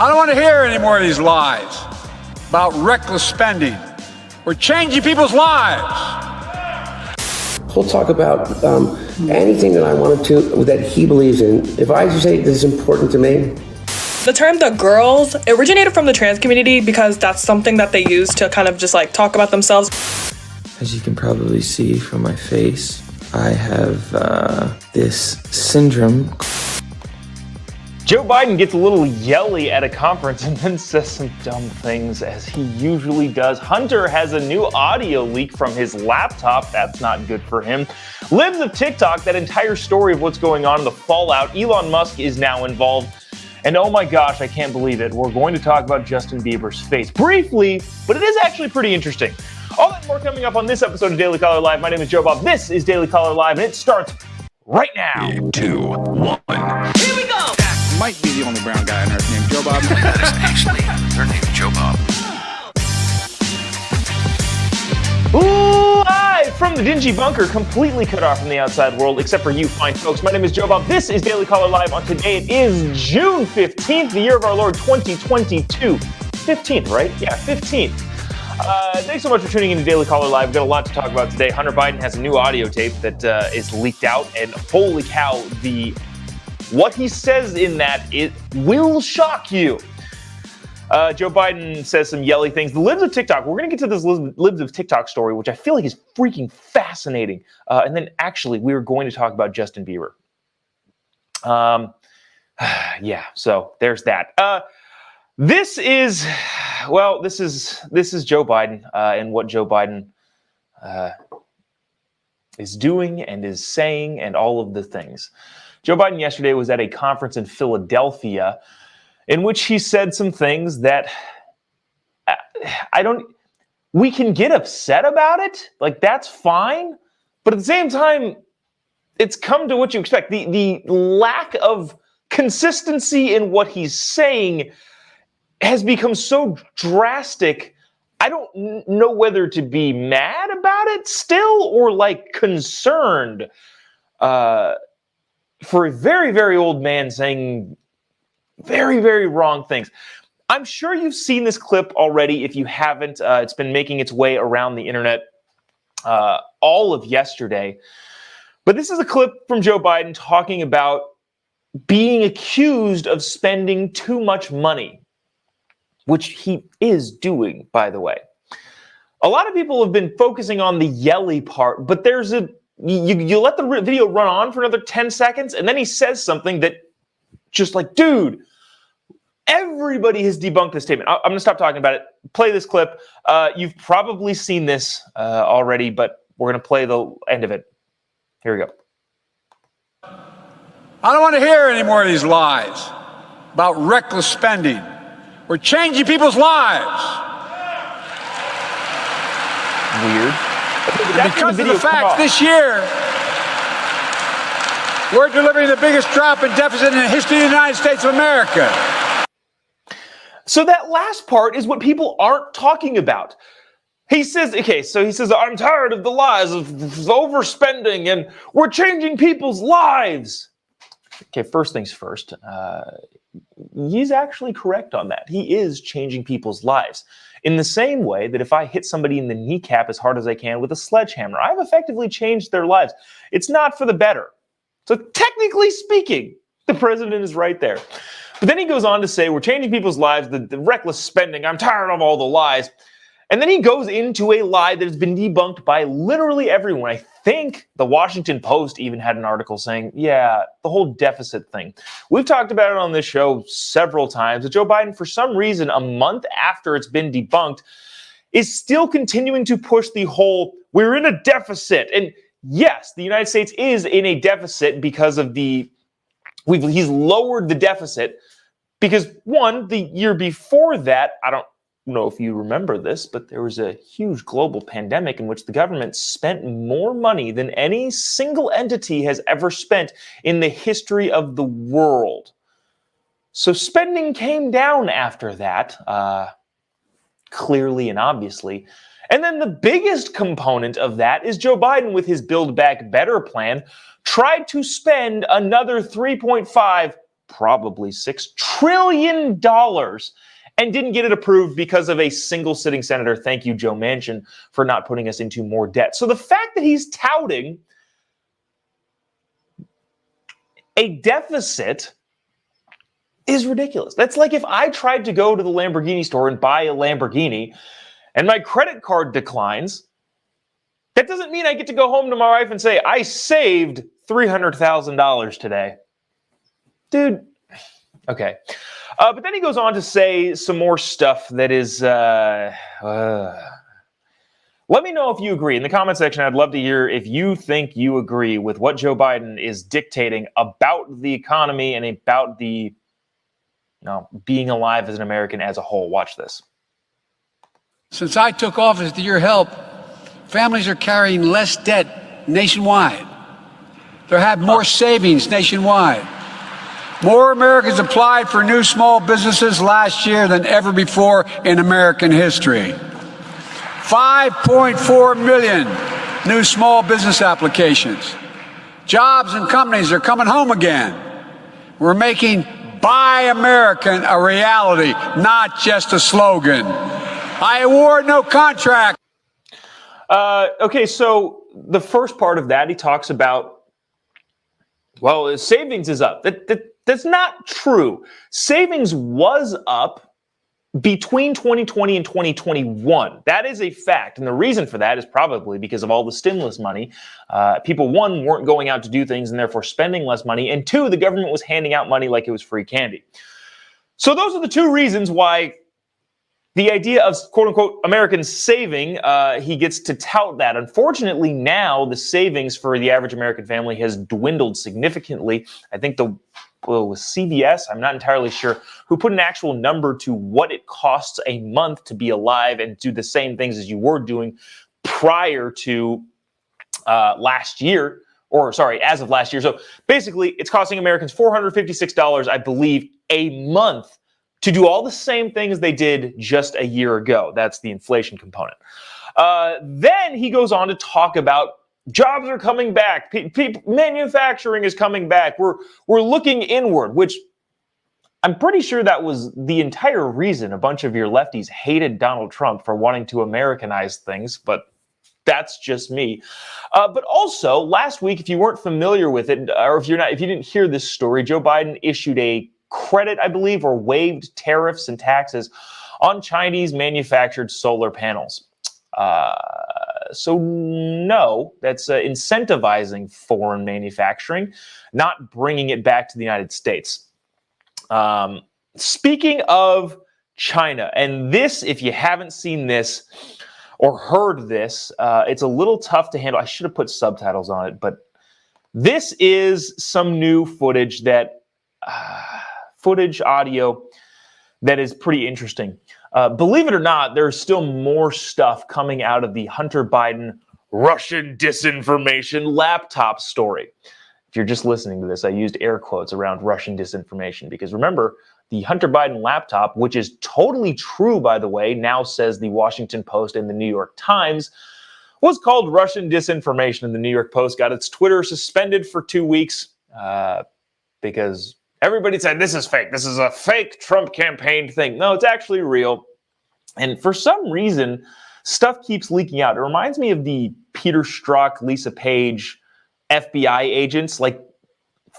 I don't want to hear any more of these lies about reckless spending. We're changing people's lives. We'll talk about anything that I wanted to, that he believes in. If I say this is important to me. The term "the girls" originated from the trans community because that's something that they use to kind of just like talk about themselves. As you can probably see from my face, I have this syndrome. Joe Biden gets a little yelly at a conference and then says some dumb things, as he usually does. Hunter has a new audio leak from his laptop. That's not good for him. Libs of TikTok, that entire story of what's going on, the fallout. Elon Musk is now involved. And oh my gosh, I can't believe it. We're going to talk about Justin Bieber's face briefly, but it is actually pretty interesting. All that and more coming up on this episode of Daily Caller Live. My name is Jobob. This is Daily Caller Live, and it starts right now. 3, 2, 1. Here we go. Might be the only brown guy on earth named Jobob. That is actually their name, Jobob. Live from the dingy bunker, completely cut off from the outside world, except for you fine folks. My name is Jobob. This is Daily Caller Live. On today, it is June 15th, the year of our Lord 2022. 15th, right? Yeah, 15th. Thanks so much for tuning in to Daily Caller Live. We've got a lot to talk about today. Hunter Biden has a new audio tape that is leaked out, and holy cow, what he says in that, it will shock you. Joe Biden says some Yelly things. The Libs of TikTok, we're going to get to this Libs of TikTok story, which I feel like is freaking fascinating. And then actually, we are going to talk about Justin Bieber. Yeah, so there's that. This is Joe Biden and what Joe Biden is doing and is saying and all of the things. Joe Biden yesterday was at a conference in Philadelphia in which he said some things that we can get upset about it. Like, that's fine. But at the same time, it's come to what you expect. The lack of consistency in what he's saying has become so drastic. I don't know whether to be mad about it still or like concerned for a very, very old man saying very, very wrong things. I'm sure you've seen this clip already. If you haven't, it's been making its way around the internet all of yesterday. But this is a clip from Joe Biden talking about being accused of spending too much money, which he is doing, by the way. A lot of people have been focusing on the Yelly part, but there's you let the video run on for another 10 seconds, and then he says something that just like, dude, everybody has debunked this statement. I'm going to stop talking about it. Play this clip. You've probably seen this already, but we're going to play the end of it. Here we go. I don't want to hear any more of these lies about reckless spending. We're changing people's lives. Weird. And because of the fact this year, we're delivering the biggest drop in deficit in the history of the United States of America. So that last part is what people aren't talking about. He says, I'm tired of the lies of overspending and we're changing people's lives. Okay, first things first. He's actually correct on that. He is changing people's lives. In the same way that if I hit somebody in the kneecap as hard as I can with a sledgehammer, I've effectively changed their lives. It's not for the better. So technically speaking, the president is right there. But then he goes on to say, we're changing people's lives, the reckless spending, I'm tired of all the lies. And then he goes into a lie that has been debunked by literally everyone. I think the Washington Post even had an article saying, yeah, the whole deficit thing. We've talked about it on this show several times. But Joe Biden, for some reason, a month after it's been debunked, is still continuing to push the whole, we're in a deficit. And yes, the United States is in a deficit because of he's lowered the deficit because, one, the year before that, I don't know if you remember this, but there was a huge global pandemic in which the government spent more money than any single entity has ever spent in the history of the world. So spending came down after that, clearly and obviously. And then the biggest component of that is Joe Biden, with his Build Back Better plan, tried to spend another $3.5 probably $6 trillion and didn't get it approved because of a single sitting senator. Thank you, Joe Manchin, for not putting us into more debt. So the fact that he's touting a deficit is ridiculous. That's like if I tried to go to the Lamborghini store and buy a Lamborghini and my credit card declines. That doesn't mean I get to go home to my wife and say, I saved $300,000 today. Dude, okay. But then he goes on to say some more stuff that is... let me know if you agree. In the comment section, I'd love to hear if you think you agree with what Joe Biden is dictating about the economy and about the being alive as an American as a whole. Watch this. Since I took office, to your help, families are carrying less debt nationwide. They have more savings nationwide. More Americans applied for new small businesses last year than ever before in American history. 5.4 million new small business applications. Jobs and companies are coming home again. We're making Buy American a reality, not just a slogan. I award no contract. Okay, so the first part of that, he talks about, well, savings is up. That's not true. Savings was up between 2020 and 2021. That is a fact. And the reason for that is probably because of all the stimulus money. People, one, weren't going out to do things and therefore spending less money. And two, the government was handing out money like it was free candy. So those are the two reasons why the idea of quote unquote Americans saving, he gets to tout that. Unfortunately, now the savings for the average American family has dwindled significantly. I think with CBS, I'm not entirely sure, who put an actual number to what it costs a month to be alive and do the same things as you were doing prior to last year, or sorry, as of last year. So basically, it's costing Americans $456, I believe, a month to do all the same things they did just a year ago. That's the inflation component. Then he goes on to talk about jobs are coming back. Manufacturing is coming back. We're looking inward, which I'm pretty sure that was the entire reason a bunch of your lefties hated Donald Trump for wanting to Americanize things, but that's just me. But also, last week, if you weren't familiar with it, or if you didn't hear this story, Joe Biden issued a credit, I believe, or waived tariffs and taxes on Chinese manufactured solar panels. So no, that's incentivizing foreign manufacturing, not bringing it back to the United States. Speaking of China, and this, if you haven't seen this or heard this, it's a little tough to handle. I should have put subtitles on it, but this is some new footage audio that is pretty interesting. Believe it or not, there's still more stuff coming out of the Hunter Biden Russian disinformation laptop story. If you're just listening to this, I used air quotes around Russian disinformation because remember, the Hunter Biden laptop, which is totally true, by the way, now says the Washington Post and the New York Times, was called Russian disinformation. And the New York Post got its Twitter suspended for 2 weeks because everybody said, this is fake. This is a fake Trump campaign thing. No, it's actually real. And for some reason, stuff keeps leaking out. It reminds me of the Peter Strzok, Lisa Page FBI agents. Like,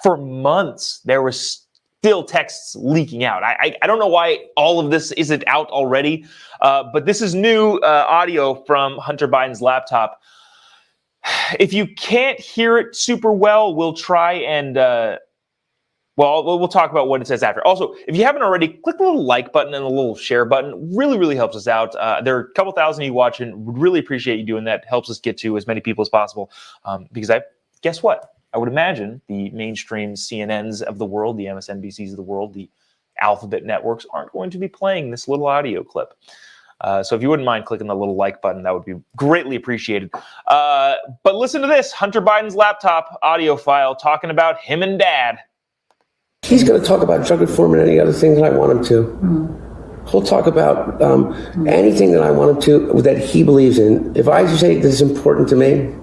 for months, there was still texts leaking out. I don't know why all of this isn't out already, but this is new audio from Hunter Biden's laptop. If you can't hear it super well, we'll try and... we'll talk about what it says after. Also, if you haven't already, click the little like button and the little share button. Really, really helps us out. There are a couple thousand of you watching. Would really appreciate you doing that. Helps us get to as many people as possible. Because guess what? I would imagine the mainstream CNNs of the world, the MSNBCs of the world, the alphabet networks aren't going to be playing this little audio clip. So if you wouldn't mind clicking the little like button, that would be greatly appreciated. But listen to this, Hunter Biden's laptop audio file talking about him and dad. He's going to talk about drug reform and any other thing that I want him to. He'll talk about anything that I want him to, that he believes in. If I say this is important to me,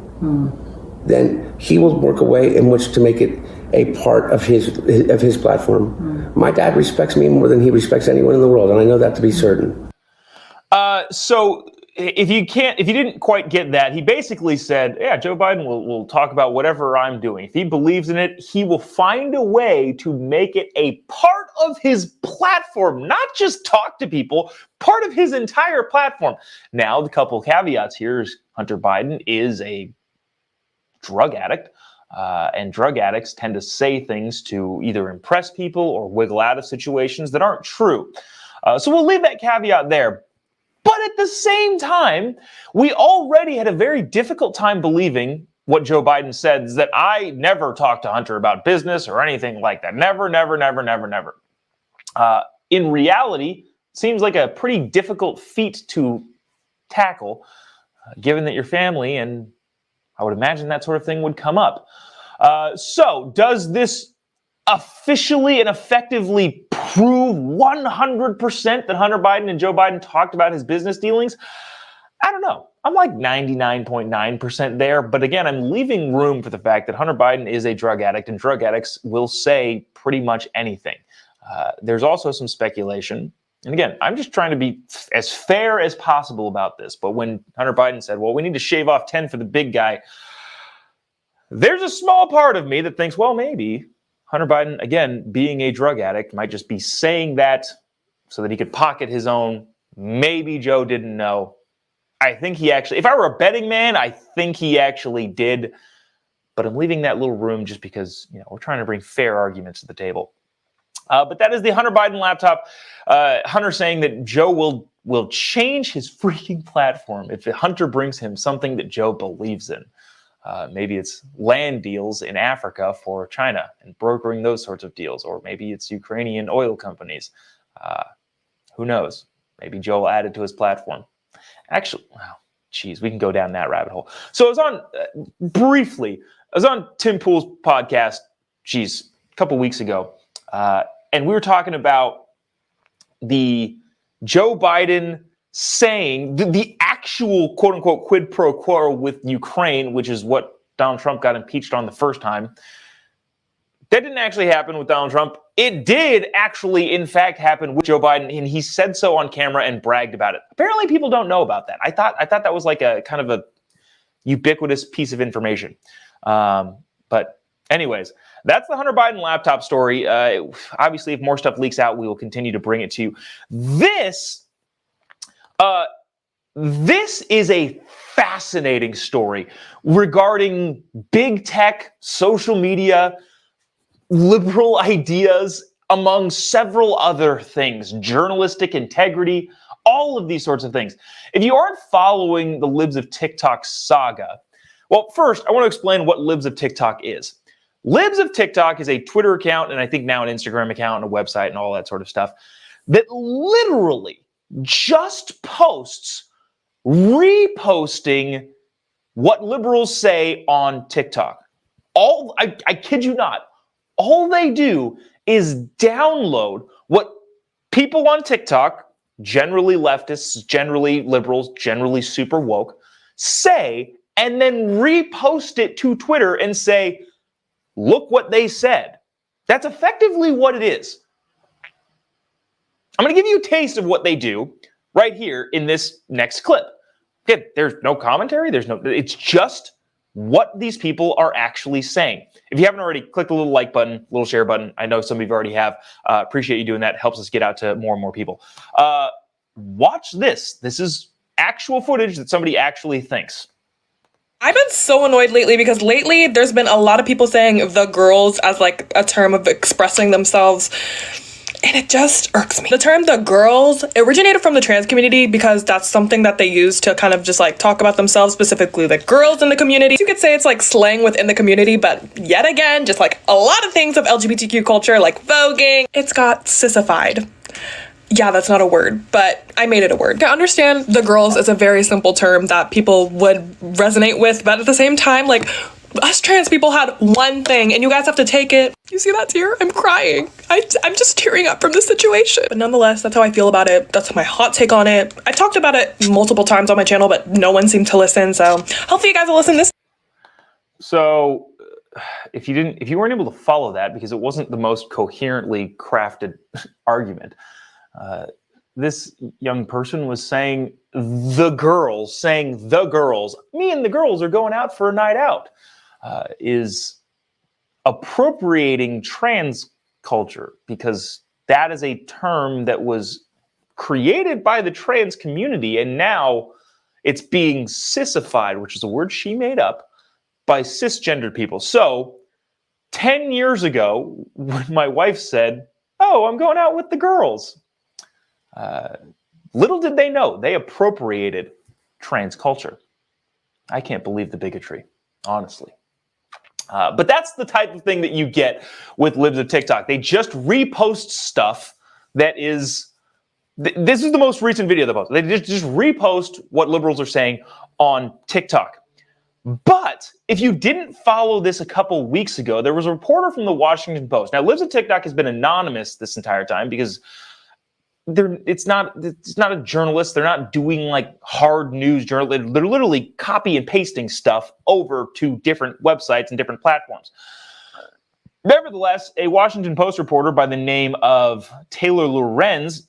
then he will work a way in which to make it a part of his platform. My dad respects me more than he respects anyone in the world, and I know that to be certain. So if you didn't quite get that, he basically said, yeah, Joe Biden will talk about whatever I'm doing. If he believes in it, he will find a way to make it a part of his platform, not just talk to people, part of his entire platform. Now, the couple caveats here is Hunter Biden is a drug addict, and drug addicts tend to say things to either impress people or wiggle out of situations that aren't true. So we'll leave that caveat there. But at the same time, we already had a very difficult time believing what Joe Biden said, is that I never talked to Hunter about business or anything like that. Never, never, never, never, never. In reality, it seems like a pretty difficult feat to tackle, given that your family, and I would imagine that sort of thing would come up. So does this officially and effectively prove 100% that Hunter Biden and Joe Biden talked about his business dealings? I don't know. I'm like 99.9% there. But again, I'm leaving room for the fact that Hunter Biden is a drug addict, and drug addicts will say pretty much anything. There's also some speculation. And again, I'm just trying to be as fair as possible about this. But when Hunter Biden said, well, we need to shave off 10 for the big guy, there's a small part of me that thinks, well, maybe Hunter Biden, again, being a drug addict, might just be saying that so that he could pocket his own. Maybe Joe didn't know. I think he actually, if I were a betting man, I think he actually did. But I'm leaving that little room just because, we're trying to bring fair arguments to the table. But that is the Hunter Biden laptop. Hunter saying that Joe will change his freaking platform if Hunter brings him something that Joe believes in. Maybe it's land deals in Africa for China and brokering those sorts of deals. Or maybe it's Ukrainian oil companies. Who knows? Maybe Joe will add it to his platform. Actually, we can go down that rabbit hole. So I was on Tim Pool's podcast, a couple weeks ago. And we were talking about the Joe Biden saying the actual quote unquote quid pro quo with Ukraine, which is what Donald Trump got impeached on the first time. That didn't actually happen with Donald Trump. It did actually, in fact, happen with Joe Biden, and he said so on camera and bragged about it. Apparently, people don't know about that. I thought that was like a kind of a ubiquitous piece of information. But anyways, that's the Hunter Biden laptop story. Obviously, if more stuff leaks out, we will continue to bring it to you. This is a fascinating story regarding big tech, social media, liberal ideas, among several other things, journalistic integrity, all of these sorts of things. If you aren't following the Libs of TikTok saga, well, first, I want to explain what Libs of TikTok is. Libs of TikTok is a Twitter account, and I think now an Instagram account and a website and all that sort of stuff, that literally just posts reposting what liberals say on TikTok. I kid you not, all they do is download what people on TikTok, generally leftists, generally liberals, generally super woke, say, and then repost it to Twitter and say, look what they said. That's effectively what it is. I'm going to give you a taste of what they do right here in this next clip. Again, there's no commentary. It's just what these people are actually saying. If you haven't already, click the little like button, little share button. I know some of you already have. Appreciate you doing that. It helps us get out to more and more people. Watch this. This is actual footage that somebody actually thinks. I've been so annoyed lately because lately there's been a lot of people saying the girls as like a term of expressing themselves. And it just irks me. The term the girls originated from the trans community because that's something that they use to kind of just like talk about themselves, specifically the girls in the community. You could say it's like slang within the community, but yet again, just like a lot of things of LGBTQ culture, like voguing, it's got sissified. Yeah, that's not a word, but I made it a word. I understand the girls is a very simple term that people would resonate with, but at the same time, like, us trans people had one thing, and you guys have to take it. You see that tear? I'm crying. I'm just tearing up from this situation. But nonetheless, that's how I feel about it. That's my hot take on it. I talked about it multiple times on my channel, but no one seemed to listen, so hopefully you guys will listen this. So if you weren't able to follow that because it wasn't the most coherently crafted argument, this young person was saying the girls, me and the girls are going out for a night out, is appropriating trans culture, because that is a term that was created by the trans community, and now it's being sissified, which is a word she made up, by cisgendered people. So 10 years ago, when my wife said, "Oh, I'm going out with the girls," little did they know they appropriated trans culture. I can't believe the bigotry, honestly. But that's the type of thing that you get with Libs of TikTok. They just repost stuff that is... This is the most recent video they posted. They just repost what liberals are saying on TikTok. But if you didn't follow this a couple weeks ago, there was a reporter from the Washington Post. Now, Libs of TikTok has been anonymous this entire time because it's not a journalist. They're not doing like hard news journalism. They're literally copy and pasting stuff over to different websites and different platforms. Nevertheless, a Washington Post reporter by the name of Taylor Lorenz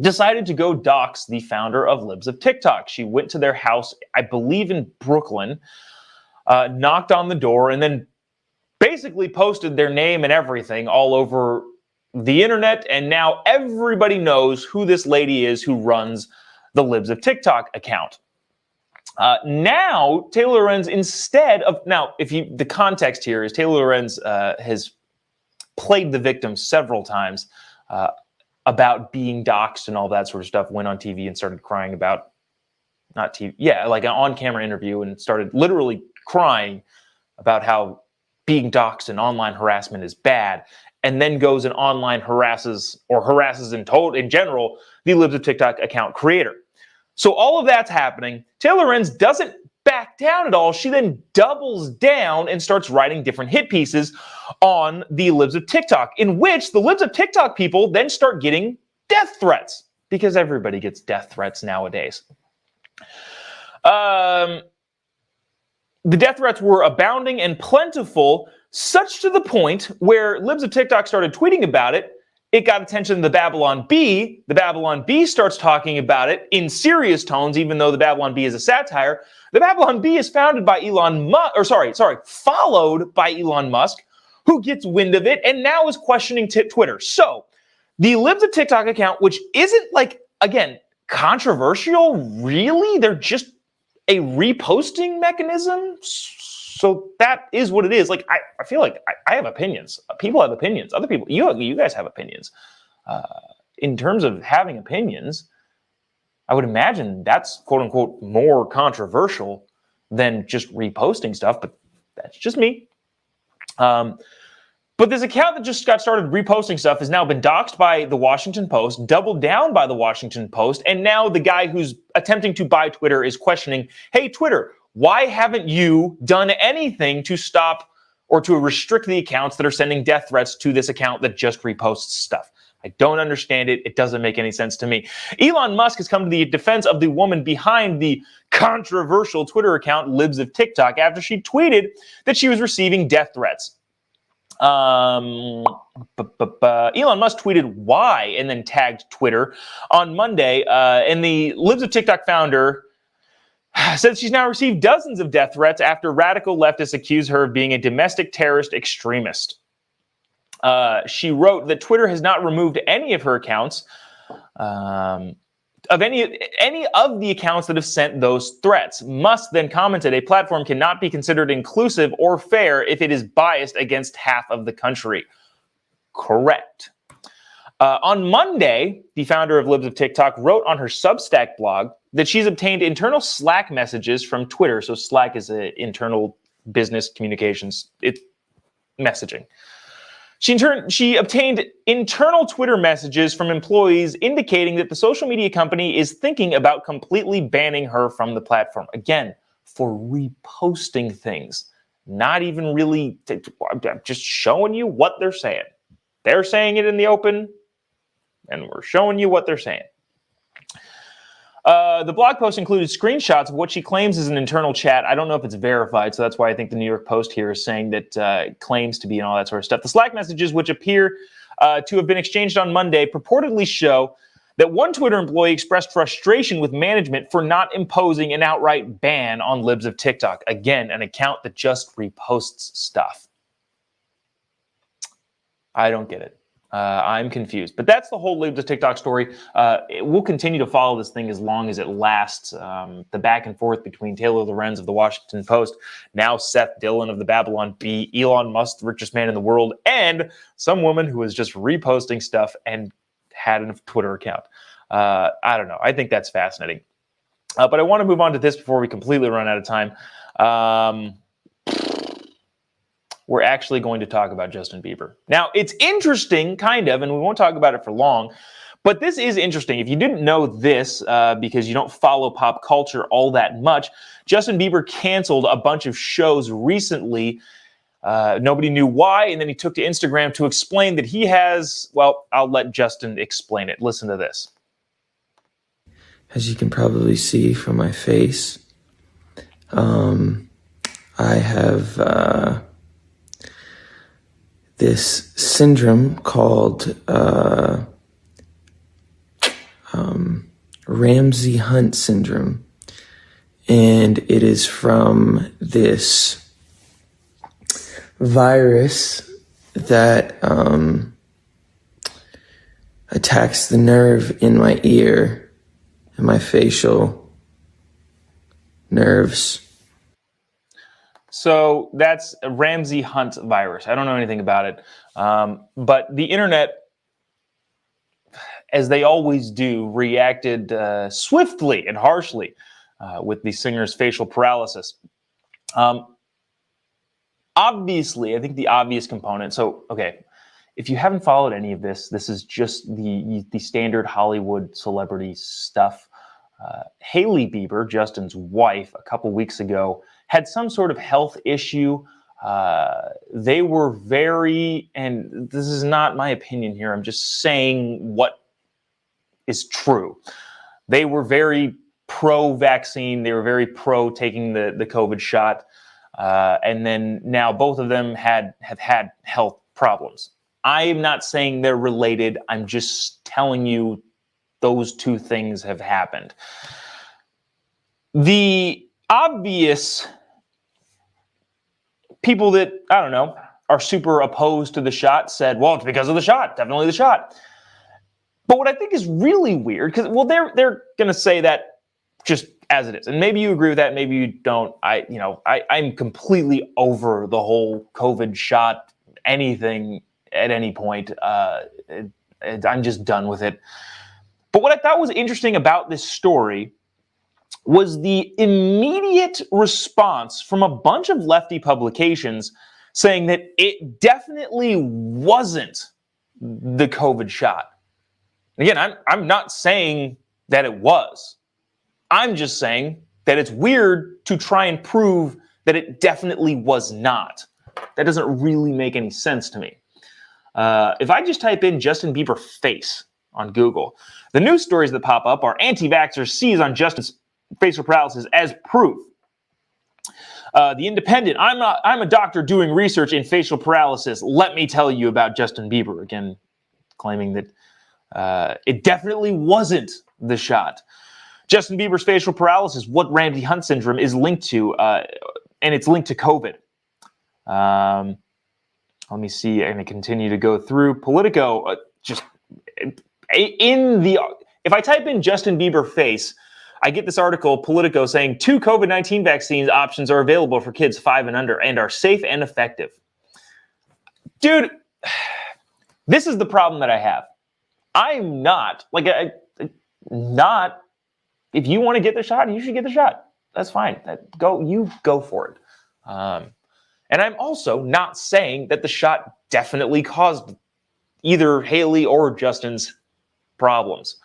decided to go dox the founder of Libs of TikTok. She went to their house, I believe in Brooklyn, knocked on the door, and then basically posted their name and everything all over the internet, and now everybody knows who this lady is who runs the Libs of TikTok account. Now, Taylor Lorenz, the context here is Taylor Lorenz has played the victim several times about being doxxed and all that sort of stuff, went on TV and started crying about, like an on-camera interview, and started literally crying about how being doxxed and online harassment is bad, and then goes and online harasses in general the Libs of TikTok account creator. So all of that's happening. Taylor Lorenz doesn't back down at all. She then doubles down and starts writing different hit pieces on the Libs of TikTok, in which the Libs of TikTok people then start getting death threats, because everybody gets death threats nowadays. The death threats were abounding and plentiful, such to the point where Libs of TikTok started tweeting about it. It got attention to the Babylon Bee. The Babylon Bee starts talking about it in serious tones, even though the Babylon Bee is a satire. The Babylon Bee is followed by Elon Musk, who gets wind of it and now is questioning Twitter. So the Libs of TikTok account, which isn't controversial, really, they're just a reposting mechanism. So that is what it is. I feel like I have opinions. People have opinions. Other people, you guys have opinions. In terms of having opinions, I would imagine that's quote unquote more controversial than just reposting stuff, but that's just me. But this account that just got started reposting stuff has now been doxxed by the Washington Post, doubled down by the Washington Post, and now the guy who's attempting to buy Twitter is questioning, hey, Twitter, why haven't you done anything to stop or to restrict the accounts that are sending death threats to this account that just reposts stuff? I don't understand it. It doesn't make any sense to me. Elon Musk has come to the defense of the woman behind the controversial Twitter account Libs of TikTok after she tweeted that she was receiving death threats. Elon Musk tweeted why and then tagged Twitter on Monday, and the Libs of TikTok founder said she's now received dozens of death threats after radical leftists accuse her of being a domestic terrorist extremist. She wrote that Twitter has not removed any of her accounts, of any of the accounts that have sent those threats. Musk then commented, a platform cannot be considered inclusive or fair if it is biased against half of the country. Correct. On Monday, the founder of Libs of TikTok wrote on her Substack blog that she's obtained internal Slack messages from Twitter. So Slack is an internal business communications messaging. She obtained internal Twitter messages from employees indicating that the social media company is thinking about completely banning her from the platform. Again, for reposting things. Not even really, I'm just showing you what they're saying. They're saying it in the open, and we're showing you what they're saying. The blog post included screenshots of what she claims is an internal chat. I don't know if it's verified, so that's why I think the New York Post here is saying that it claims to be and all that sort of stuff. The Slack messages, which appear to have been exchanged on Monday, purportedly show that one Twitter employee expressed frustration with management for not imposing an outright ban on Libs of TikTok. Again, an account that just reposts stuff. I don't get it. I'm confused. But that's the whole Libs of TikTok story. We'll continue to follow this thing as long as it lasts. The back and forth between Taylor Lorenz of the Washington Post, now Seth Dillon of the Babylon Bee, Elon Musk, the richest man in the world, and some woman who is just reposting stuff and had a Twitter account. I don't know. I think that's fascinating. But I want to move on to this before we completely run out of time. We're actually going to talk about Justin Bieber. Now, it's interesting, kind of, and we won't talk about it for long, but this is interesting. If you didn't know this, because you don't follow pop culture all that much, Justin Bieber canceled a bunch of shows recently. Nobody knew why, and then he took to Instagram to explain that he has, well, I'll let Justin explain it. Listen to this. As you can probably see from my face, I have this syndrome called Ramsay-Hunt syndrome, and it is from this virus that attacks the nerve in my ear and my facial nerves. So that's a Ramsay-Hunt virus. I don't know anything about it. But the internet, as they always do, reacted swiftly and harshly with the singer's facial paralysis. Obviously, I think the obvious component. So, okay, if you haven't followed any of this, this is just the standard Hollywood celebrity stuff. Hailey Bieber, Justin's wife, a couple weeks ago, had some sort of health issue. They were very, and this is not my opinion here, I'm just saying what is true. They were very pro-vaccine. They were very pro taking the COVID shot. And then now both of them have had health problems. I'm not saying they're related. I'm just telling you those two things have happened. The obvious people that, I don't know, are super opposed to the shot said, well, it's because of the shot, definitely the shot. But what I think is really weird, because, well, they're going to say that just as it is. And maybe you agree with that, maybe you don't. I'm completely over the whole COVID shot, anything at any point. I'm just done with it. But what I thought was interesting about this story was the immediate response from a bunch of lefty publications saying that it definitely wasn't the COVID shot. Again, I'm not saying that it was. I'm just saying that it's weird to try and prove that it definitely was not. That doesn't really make any sense to me. If I just type in Justin Bieber face on Google, the news stories that pop up are anti-vaxxers seize on Justin's facial paralysis as proof. The Independent, I'm a doctor doing research in facial paralysis. Let me tell you about Justin Bieber. Again, claiming that it definitely wasn't the shot. Justin Bieber's facial paralysis, what Ramsay-Hunt syndrome is linked to, and it's linked to COVID. Let me see. I'm going to continue to go through. Politico, if I type in Justin Bieber face, I get this article, Politico, saying 2 COVID-19 vaccine options are available for kids 5 and under and are safe and effective. Dude, this is the problem that I have. I'm not, if you want to get the shot, you should get the shot. That's fine. You go for it. And I'm also not saying that the shot definitely caused either Hailey or Justin's problems.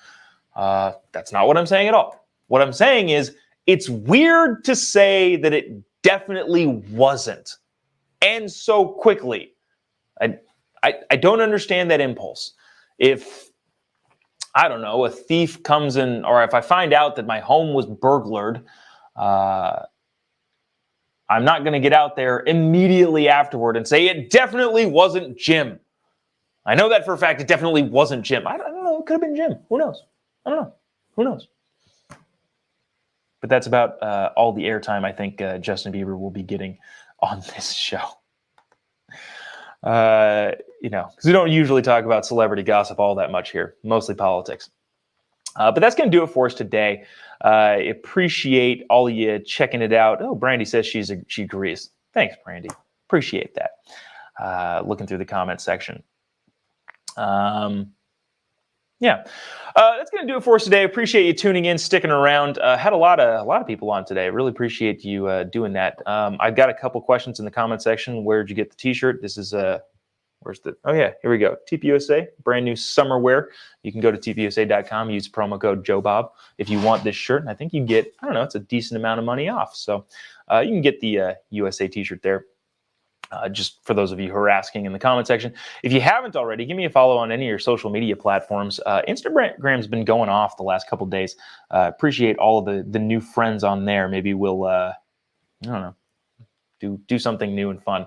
That's not what I'm saying at all. What I'm saying is it's weird to say that it definitely wasn't, and so quickly. I don't understand that impulse. If I don't know, a thief comes in, or if I find out that my home was burglared, I'm not going to get out there immediately afterward and say it definitely wasn't Jim. I know that for a fact. It definitely wasn't Jim. I don't know. It could have been Jim. Who knows? I don't know. Who knows? But that's about all the airtime I think Justin Bieber will be getting on this show. Because we don't usually talk about celebrity gossip all that much here, mostly politics. But that's going to do it for us today. Appreciate all of you checking it out. Oh, Brandy says she agrees. Thanks, Brandy. Appreciate that. Looking through the comment section. That's going to do it for us today. Appreciate you tuning in, sticking around. Had a lot of people on today. Really appreciate you doing that. I've got a couple questions in the comment section. Where'd you get the t-shirt? This is here we go. TPUSA, brand new summer wear. You can go to tpusa.com, use promo code Jobob if you want this shirt. And I think you get, it's a decent amount of money off. So you can get the USA t-shirt there. Just for those of you who are asking in the comment section. If you haven't already, give me a follow on any of your social media platforms. Instagram's been going off the last couple of days. Appreciate all of the new friends on there. Maybe we'll, do something new and fun.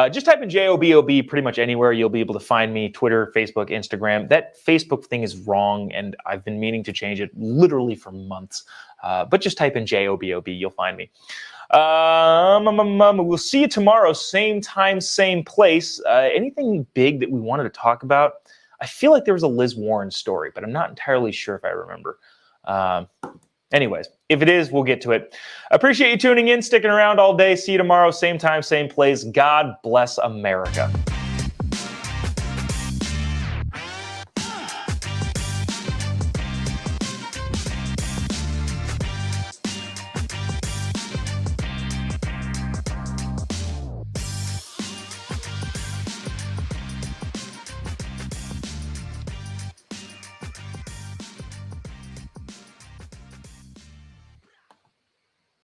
Just type in JOBOB pretty much anywhere. You'll be able to find me, Twitter, Facebook, Instagram. That Facebook thing is wrong, and I've been meaning to change it literally for months. But just type in JOBOB. You'll find me. We'll see you tomorrow, same time, same place. Anything big that we wanted to talk about? I feel like there was a Liz Warren story, but I'm not entirely sure if I remember. Anyways, if it is, we'll get to it. Appreciate you tuning in, sticking around all day. See you tomorrow, same time, same place. God bless America.